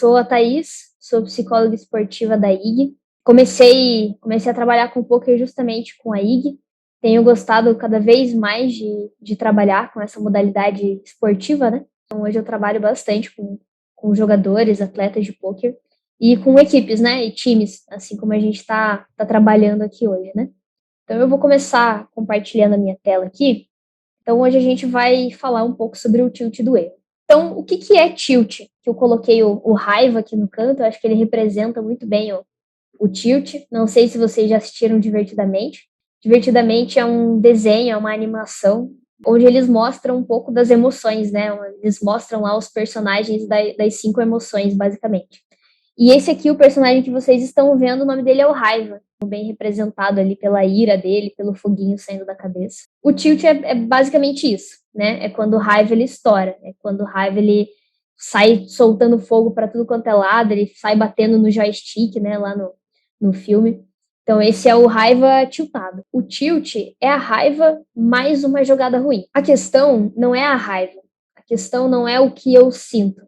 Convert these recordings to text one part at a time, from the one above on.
sou a Thaís, sou psicóloga esportiva da IG. Comecei a trabalhar com o poker justamente com a IG. Tenho gostado cada vez mais de trabalhar com essa modalidade esportiva, né? Então, hoje eu trabalho bastante com jogadores, atletas de poker e com equipes, né? E times, assim como a gente está trabalhando aqui hoje, né? Então, eu vou começar compartilhando a minha tela aqui. Então, hoje a gente vai falar um pouco sobre o tilt do erro. Então, o que é tilt? Que eu coloquei o raiva aqui no canto, eu acho que ele representa muito bem o tilt. Não sei se vocês já assistiram Divertidamente. Divertidamente é um desenho, é uma animação, onde eles mostram um pouco das emoções, né? Eles mostram lá os personagens das 5 emoções, basicamente. E esse aqui, o personagem que vocês estão vendo, o nome dele é o Raiva, bem representado ali pela ira dele, pelo foguinho saindo da cabeça. O tilt é basicamente isso, né? É quando o Raiva ele estoura, é quando o Raiva ele sai soltando fogo para tudo quanto é lado, ele sai batendo no joystick, né, lá no filme. Então esse é o Raiva tiltado. O tilt é a raiva mais uma jogada ruim. A questão não é a raiva, a questão não é o que eu sinto,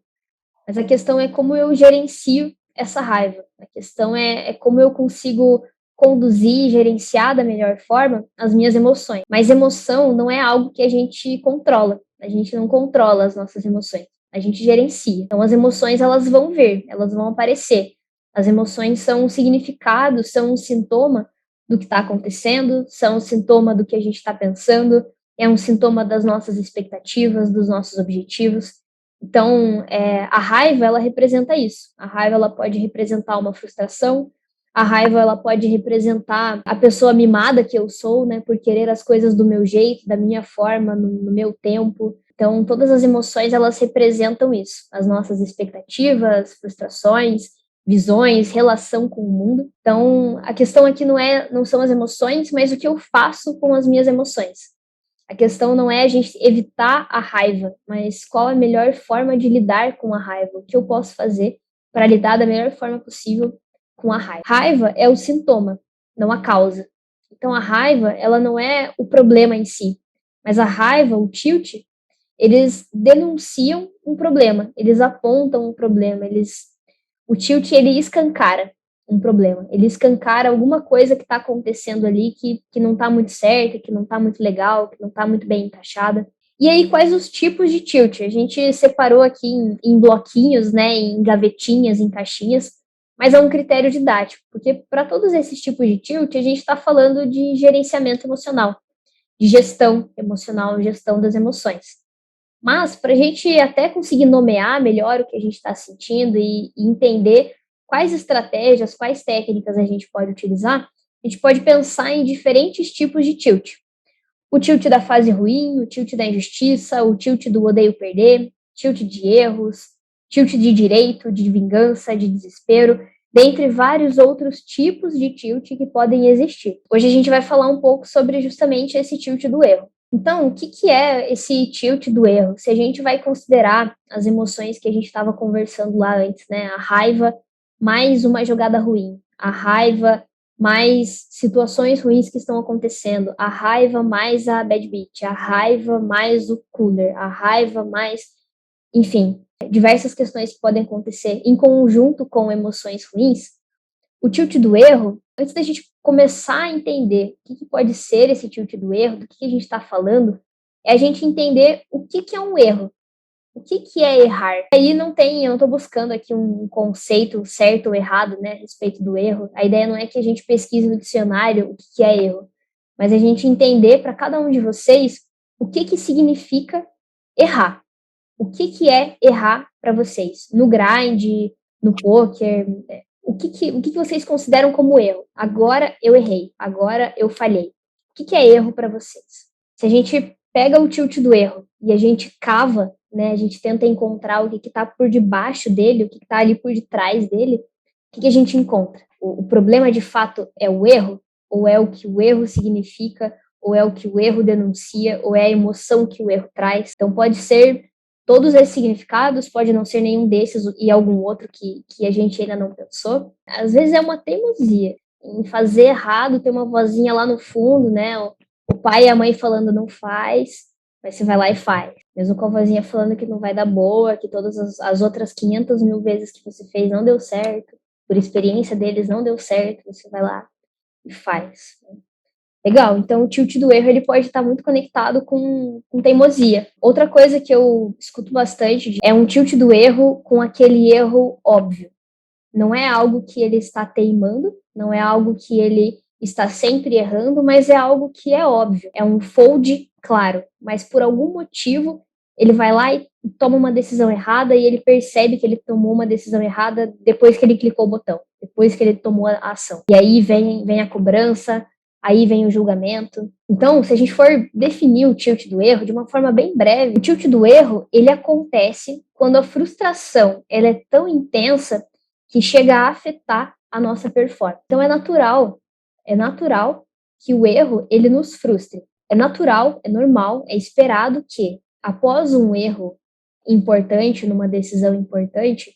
mas a questão é como eu gerencio essa raiva. A questão é como eu consigo conduzir e gerenciar da melhor forma as minhas emoções. Mas emoção não é algo que a gente controla. A gente não controla as nossas emoções. A gente gerencia. Então as emoções elas vão vir, elas vão aparecer. As emoções são um significado, são um sintoma do que está acontecendo, são um sintoma do que a gente está pensando, é um sintoma das nossas expectativas, dos nossos objetivos. Então, a raiva, ela representa isso. A raiva, ela pode representar uma frustração, a raiva, ela pode representar a pessoa mimada que eu sou, né, por querer as coisas do meu jeito, da minha forma, no meu tempo. Então, todas as emoções, elas representam isso. As nossas expectativas, frustrações, visões, relação com o mundo. Então, a questão aqui não são as emoções, mas o que eu faço com as minhas emoções. A questão não é a gente evitar a raiva, mas qual a melhor forma de lidar com a raiva? O que eu posso fazer para lidar da melhor forma possível com a raiva? Raiva é o sintoma, não a causa. Então a raiva, ela não é o problema em si, mas a raiva, o tilt, eles denunciam um problema, eles apontam um problema, o tilt ele escancara um problema, ele escancara alguma coisa que está acontecendo ali que não está muito certa, que não está muito legal, que não está muito bem encaixada. E aí, quais os tipos de tilt? A gente separou aqui em bloquinhos, né, em gavetinhas, em caixinhas, mas é um critério didático, porque para todos esses tipos de tilt, a gente está falando de gerenciamento emocional, de gestão emocional, gestão das emoções. Mas, para a gente até conseguir nomear melhor o que a gente está sentindo e entender quais estratégias, quais técnicas a gente pode utilizar, a gente pode pensar em diferentes tipos de tilt. O tilt da fase ruim, o tilt da injustiça, o tilt do odeio perder, tilt de erros, tilt de direito, de vingança, de desespero, dentre vários outros tipos de tilt que podem existir. Hoje a gente vai falar um pouco sobre justamente esse tilt do erro. Então, o que é esse tilt do erro? Se a gente vai considerar as emoções que a gente estava conversando lá antes, né? A raiva mais uma jogada ruim, a raiva mais situações ruins que estão acontecendo, a raiva mais a bad beat, a raiva mais o cooler, a raiva mais, enfim, diversas questões que podem acontecer em conjunto com emoções ruins. O tilt do erro, antes da gente começar a entender o que pode ser esse tilt do erro, do que a gente está falando, é a gente entender o que é um erro. O que é errar? Aí eu não estou buscando aqui um conceito certo ou errado, né, a respeito do erro. A ideia não é que a gente pesquise no dicionário o que é erro, mas a gente entender para cada um de vocês o que significa errar. O que é errar para vocês? No grind, no poker, o que vocês consideram como erro? Agora eu errei, agora eu falhei. O que é erro para vocês? Se a gente pega o tilt do erro e a gente cava, né, a gente tenta encontrar o que está por debaixo dele, o que está ali por detrás dele, o que a gente encontra? O problema de fato é o erro? Ou é o que o erro significa? Ou é o que o erro denuncia? Ou é a emoção que o erro traz? Então pode ser todos esses significados, pode não ser nenhum desses e algum outro que a gente ainda não pensou. Às vezes é uma teimosia em fazer errado, ter uma vozinha lá no fundo, né? O pai e a mãe falando não faz, Mas você vai lá e faz. Mesmo com a vozinha falando que não vai dar boa, que todas as outras 500 mil vezes que você fez não deu certo, por experiência deles não deu certo, você vai lá e faz. Legal, então o tilt do erro ele pode estar muito conectado com teimosia. Outra coisa que eu escuto bastante é um tilt do erro com aquele erro óbvio. Não é algo que ele está teimando, não é algo que ele está sempre errando, mas é algo que é óbvio. É um fold claro, mas por algum motivo ele vai lá e toma uma decisão errada e ele percebe que ele tomou uma decisão errada depois que ele clicou o botão, depois que ele tomou a ação. E aí vem a cobrança, aí vem o julgamento. Então, se a gente for definir o tilt do erro de uma forma bem breve, o tilt do erro, ele acontece quando a frustração ela é tão intensa que chega a afetar a nossa performance. Então é natural que o erro ele nos frustre. É natural, é normal, é esperado que após um erro importante, numa decisão importante,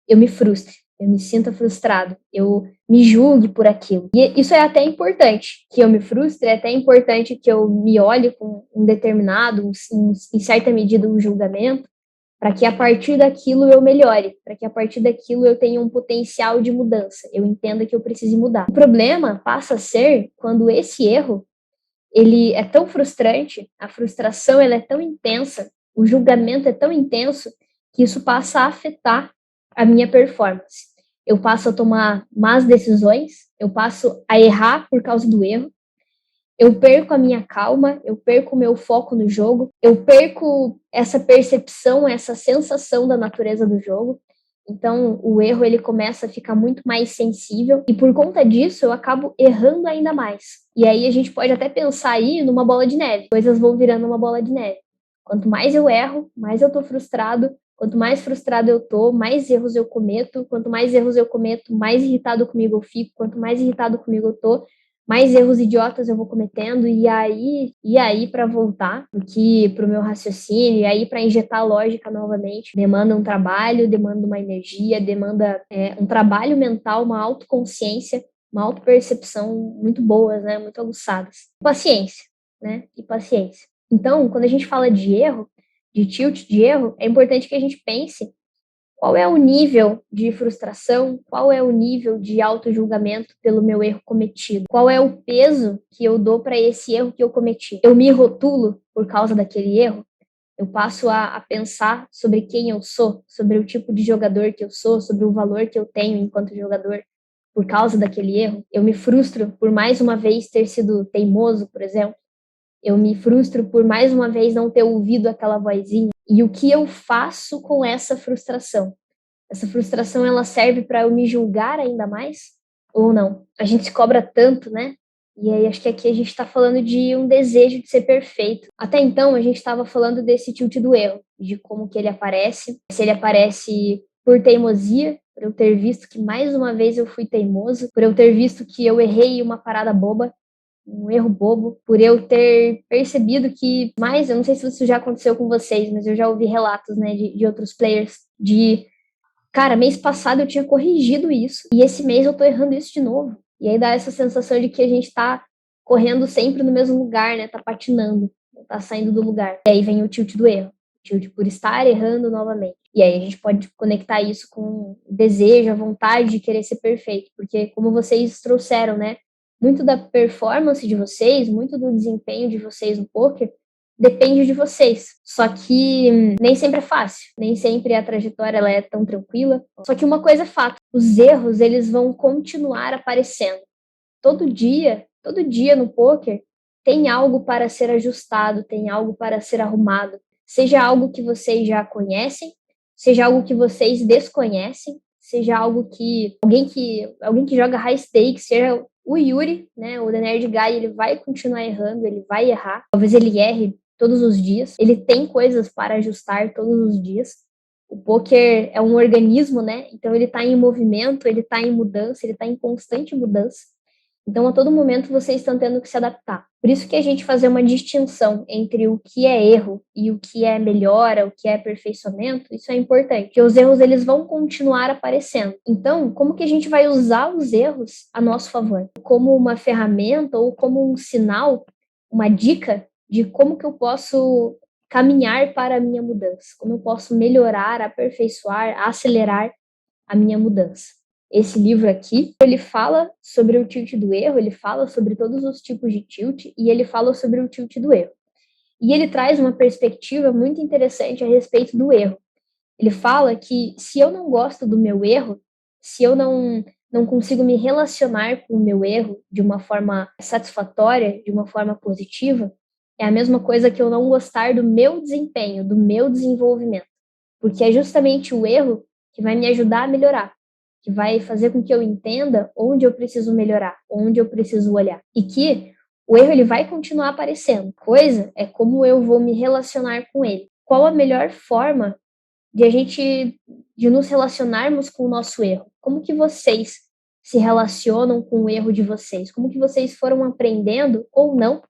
eu me frustre, eu me sinta frustrado, eu me julgue por aquilo. E isso é até importante, que eu me frustre, é até importante que eu me olhe com um determinado, em certa medida, um julgamento, para que a partir daquilo eu melhore, para que a partir daquilo eu tenha um potencial de mudança, eu entenda que eu preciso mudar. O problema passa a ser quando esse erro, ele é tão frustrante, a frustração ela é tão intensa, o julgamento é tão intenso, que isso passa a afetar a minha performance. Eu passo a tomar más decisões, eu passo a errar por causa do erro, eu perco a minha calma, eu perco o meu foco no jogo, eu perco essa percepção, essa sensação da natureza do jogo. Então, o erro ele começa a ficar muito mais sensível e por conta disso eu acabo errando ainda mais. E aí a gente pode até pensar aí numa bola de neve. Coisas vão virando uma bola de neve. Quanto mais eu erro, mais eu tô frustrado. Quanto mais frustrado eu tô, mais erros eu cometo. Quanto mais erros eu cometo, mais irritado comigo eu fico. Quanto mais irritado comigo eu tô, mais erros idiotas eu vou cometendo, e aí para voltar para o meu raciocínio, e aí para injetar lógica novamente, demanda um trabalho, demanda uma energia, demanda um trabalho mental, uma autoconsciência, uma autopercepção muito boas, né, muito aguçadas. Paciência, né, e paciência. Então, quando a gente fala de erro, de tilt de erro, é importante que a gente pense qual é o nível de frustração? Qual é o nível de auto-julgamento pelo meu erro cometido? Qual é o peso que eu dou para esse erro que eu cometi? Eu me rotulo por causa daquele erro? Eu passo a pensar sobre quem eu sou, sobre o tipo de jogador que eu sou, sobre o valor que eu tenho enquanto jogador por causa daquele erro? Eu me frustro por mais uma vez ter sido teimoso, por exemplo? Eu me frustro por mais uma vez não ter ouvido aquela vozinha. E o que eu faço com essa frustração? Essa frustração ela serve para eu me julgar ainda mais ou não? A gente se cobra tanto, né? E aí acho que aqui a gente está falando de um desejo de ser perfeito. Até então a gente estava falando desse tilt do erro, de como que ele aparece, se ele aparece por teimosia, por eu ter visto que mais uma vez eu fui teimoso, por eu ter visto que eu errei uma parada boba, um erro bobo, por eu ter percebido que mais, eu não sei se isso já aconteceu com vocês, mas eu já ouvi relatos, né, de outros players, de cara, mês passado eu tinha corrigido isso, e esse mês eu tô errando isso de novo. E aí dá essa sensação de que a gente tá correndo sempre no mesmo lugar, né, tá patinando, tá saindo do lugar. E aí vem o tilt do erro, o tilt por estar errando novamente. E aí a gente pode conectar isso com o desejo, a vontade de querer ser perfeito, porque como vocês trouxeram, né, muito da performance de vocês, muito do desempenho de vocês no poker depende de vocês. Só que nem sempre é fácil, nem sempre a trajetória ela é tão tranquila. Só que uma coisa é fato, os erros eles vão continuar aparecendo. Todo dia no poker tem algo para ser ajustado, tem algo para ser arrumado. Seja algo que vocês já conhecem, seja algo que vocês desconhecem, seja algo que alguém que joga high stakes, seja o Yuri, né, o The Nerd Guy, ele vai continuar errando, ele vai errar. Talvez ele erre todos os dias. Ele tem coisas para ajustar todos os dias. O poker é um organismo, né? Então ele está em movimento, ele está em mudança, ele está em constante mudança. Então, a todo momento, vocês estão tendo que se adaptar. Por isso que a gente fazer uma distinção entre o que é erro e o que é melhora, o que é aperfeiçoamento, isso é importante, porque os erros eles vão continuar aparecendo. Então, como que a gente vai usar os erros a nosso favor? Como uma ferramenta ou como um sinal, uma dica de como que eu posso caminhar para a minha mudança, como eu posso melhorar, aperfeiçoar, acelerar a minha mudança. Esse livro aqui, ele fala sobre o tilt do erro, ele fala sobre todos os tipos de tilt e ele fala sobre o tilt do erro. E ele traz uma perspectiva muito interessante a respeito do erro. Ele fala que se eu não gosto do meu erro, se eu não consigo me relacionar com o meu erro de uma forma satisfatória, de uma forma positiva, é a mesma coisa que eu não gostar do meu desempenho, do meu desenvolvimento. Porque é justamente o erro que vai me ajudar a melhorar, que vai fazer com que eu entenda onde eu preciso melhorar, onde eu preciso olhar. E que o erro ele vai continuar aparecendo. Coisa é como eu vou me relacionar com ele. Qual a melhor forma de nos relacionarmos com o nosso erro? Como que vocês se relacionam com o erro de vocês? Como que vocês foram aprendendo ou não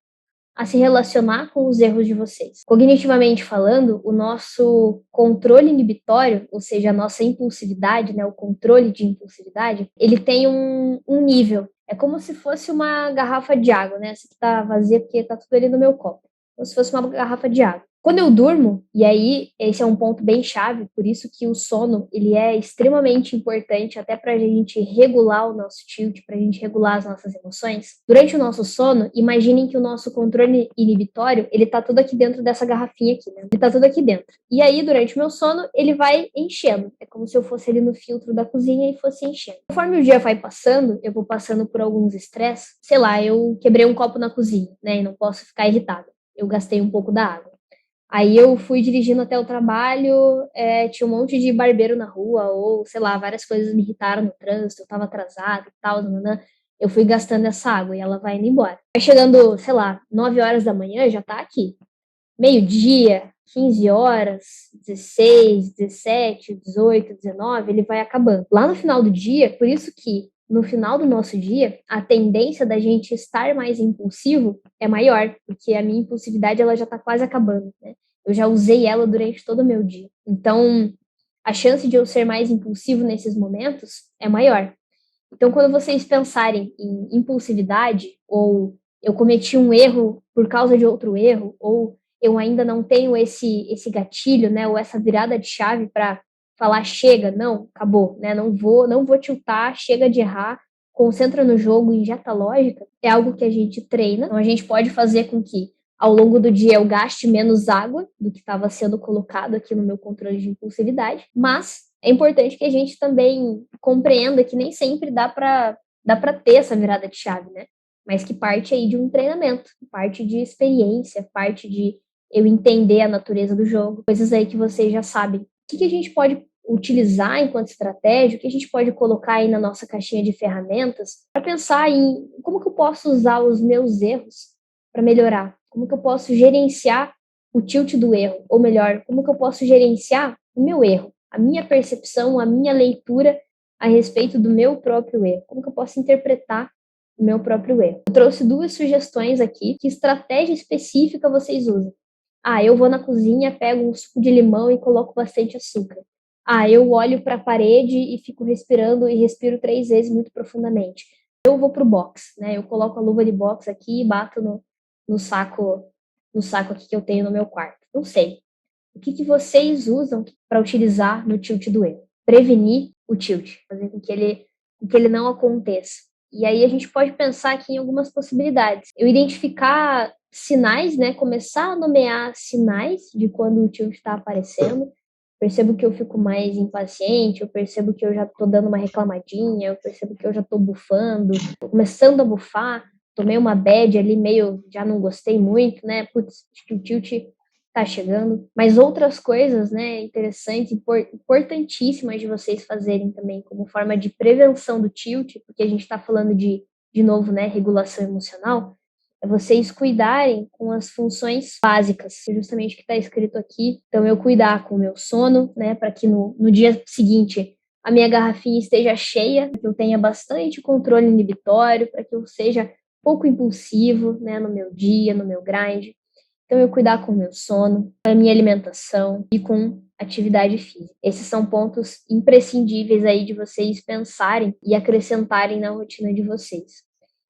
a se relacionar com os erros de vocês? Cognitivamente falando, o nosso controle inibitório, ou seja, a nossa impulsividade, né, o controle de impulsividade, ele tem um nível. É como se fosse uma garrafa de água, né? Essa aqui tá vazia porque tá tudo ali no meu copo. Como se fosse uma garrafa de água. Quando eu durmo, e aí esse é um ponto bem chave, por isso que o sono ele é extremamente importante até para a gente regular o nosso tilt, para a gente regular as nossas emoções. Durante o nosso sono, imaginem que o nosso controle inibitório ele tá todo aqui dentro dessa garrafinha aqui, né? Ele tá todo aqui dentro. E aí durante o meu sono ele vai enchendo. É como se eu fosse ali no filtro da cozinha e fosse enchendo. Conforme o dia vai passando, eu vou passando por alguns estresses. Sei lá, eu quebrei um copo na cozinha, né? E não posso ficar irritada. Eu gastei um pouco da água. Aí eu fui dirigindo até o trabalho, tinha um monte de barbeiro na rua, ou sei lá, várias coisas me irritaram no trânsito, eu tava atrasada e tal, nananã. Eu fui gastando essa água e ela vai indo embora. Vai chegando, sei lá, 9 horas da manhã, já tá aqui. Meio-dia, 15 horas, 16, 17, 18, 19, ele vai acabando. Lá no final do dia, por isso que no final do nosso dia, a tendência da gente estar mais impulsivo é maior, porque a minha impulsividade ela já está quase acabando, né? Eu já usei ela durante todo o meu dia. Então, a chance de eu ser mais impulsivo nesses momentos é maior. Então, quando vocês pensarem em impulsividade, ou eu cometi um erro por causa de outro erro, ou eu ainda não tenho esse gatilho, né, ou essa virada de chave para falar chega, não, acabou, né, não vou tiltar, chega de errar, concentra no jogo, injeta lógica, é algo que a gente treina. Então a gente pode fazer com que ao longo do dia eu gaste menos água do que estava sendo colocado aqui no meu controle de impulsividade, mas é importante que a gente também compreenda que nem sempre dá para ter essa virada de chave, né? Mas que parte aí de um treinamento, parte de experiência, parte de eu entender a natureza do jogo, coisas aí que vocês já sabem. O que a gente pode utilizar enquanto estratégia, o que a gente pode colocar aí na nossa caixinha de ferramentas para pensar em como que eu posso usar os meus erros para melhorar, como que eu posso gerenciar o tilt do erro, ou melhor, como que eu posso gerenciar o meu erro, a minha percepção, a minha leitura a respeito do meu próprio erro, como que eu posso interpretar o meu próprio erro. Eu trouxe 2 sugestões aqui, que estratégia específica vocês usam. Ah, eu vou na cozinha, pego um suco de limão e coloco bastante açúcar. Ah, eu olho para a parede e fico respirando e respiro 3 vezes muito profundamente. Eu vou pro box, né? Eu coloco a luva de boxe aqui e bato no saco aqui que eu tenho no meu quarto. Não sei. O que vocês usam para utilizar no tilt do erro? Prevenir o tilt, fazer com que ele não aconteça. E aí a gente pode pensar aqui em algumas possibilidades. Eu identificar sinais, né? Começar a nomear sinais de quando o tilt está aparecendo. Percebo que eu fico mais impaciente, eu percebo que eu já estou dando uma reclamadinha, eu percebo que eu já estou bufando, tô começando a bufar, tomei uma bad ali meio, já não gostei muito, né? Putz, acho que o tilt tá chegando. Mas outras coisas, né, interessantes, importantíssimas de vocês fazerem também, como forma de prevenção do tilt, porque a gente está falando de novo, né, regulação emocional, é vocês cuidarem com as funções básicas, justamente o que está escrito aqui. Então, eu cuidar com o meu sono, né, para que no dia seguinte a minha garrafinha esteja cheia, que eu tenha bastante controle inibitório, para que eu seja pouco impulsivo, né, no meu dia, no meu grind. Então, eu cuidar com o meu sono, com a minha alimentação e com atividade física. Esses são pontos imprescindíveis aí de vocês pensarem e acrescentarem na rotina de vocês.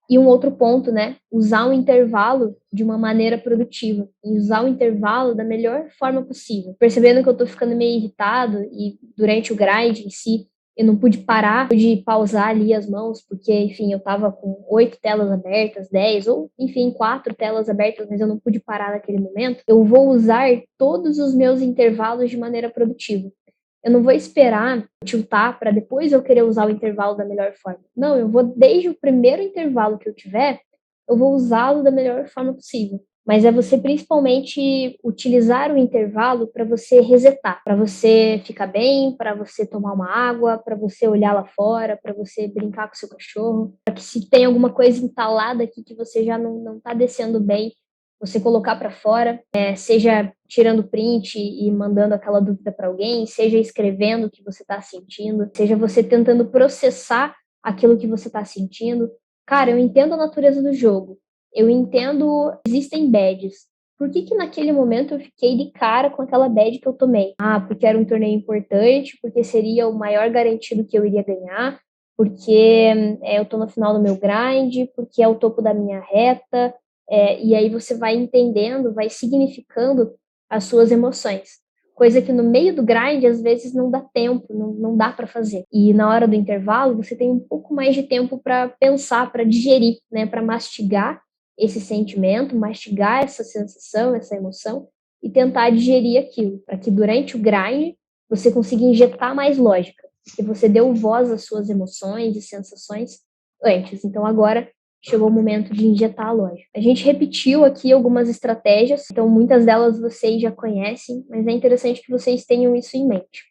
E um outro ponto, né, usar o intervalo de uma maneira produtiva, e usar o intervalo da melhor forma possível. Percebendo que eu tô ficando meio irritado e durante o grind em si, eu não pude parar, pude pausar ali as mãos, porque, enfim, eu tava com 8 telas abertas, 10, ou, enfim, 4 telas abertas, mas eu não pude parar naquele momento. Eu vou usar todos os meus intervalos de maneira produtiva. Eu não vou esperar tiltar para depois eu querer usar o intervalo da melhor forma. Não, eu vou, desde o primeiro intervalo que eu tiver, eu vou usá-lo da melhor forma possível. Mas é você principalmente utilizar o intervalo para você resetar, para você ficar bem, para você tomar uma água, para você olhar lá fora, para você brincar com seu cachorro, para que se tem alguma coisa entalada aqui que você já não está descendo bem, você colocar para fora, seja tirando print e mandando aquela dúvida para alguém, seja escrevendo o que você está sentindo, seja você tentando processar aquilo que você está sentindo. Cara, eu entendo a natureza do jogo, eu entendo, existem badges. Por que que naquele momento eu fiquei de cara com aquela badge que eu tomei? Ah, porque era um torneio importante, porque seria o maior garantido que eu iria ganhar, porque eu tô no final do meu grind, porque é o topo da minha reta, e aí você vai entendendo, vai significando as suas emoções. Coisa que no meio do grind, às vezes, não dá tempo, não dá para fazer. E na hora do intervalo, você tem um pouco mais de tempo para pensar, para digerir, né, para mastigar esse sentimento, mastigar essa sensação, essa emoção e tentar digerir aquilo, para que durante o grind você consiga injetar mais lógica, porque você deu voz às suas emoções e sensações antes. Então agora chegou o momento de injetar a lógica. A gente repetiu aqui algumas estratégias, então muitas delas vocês já conhecem, mas é interessante que vocês tenham isso em mente.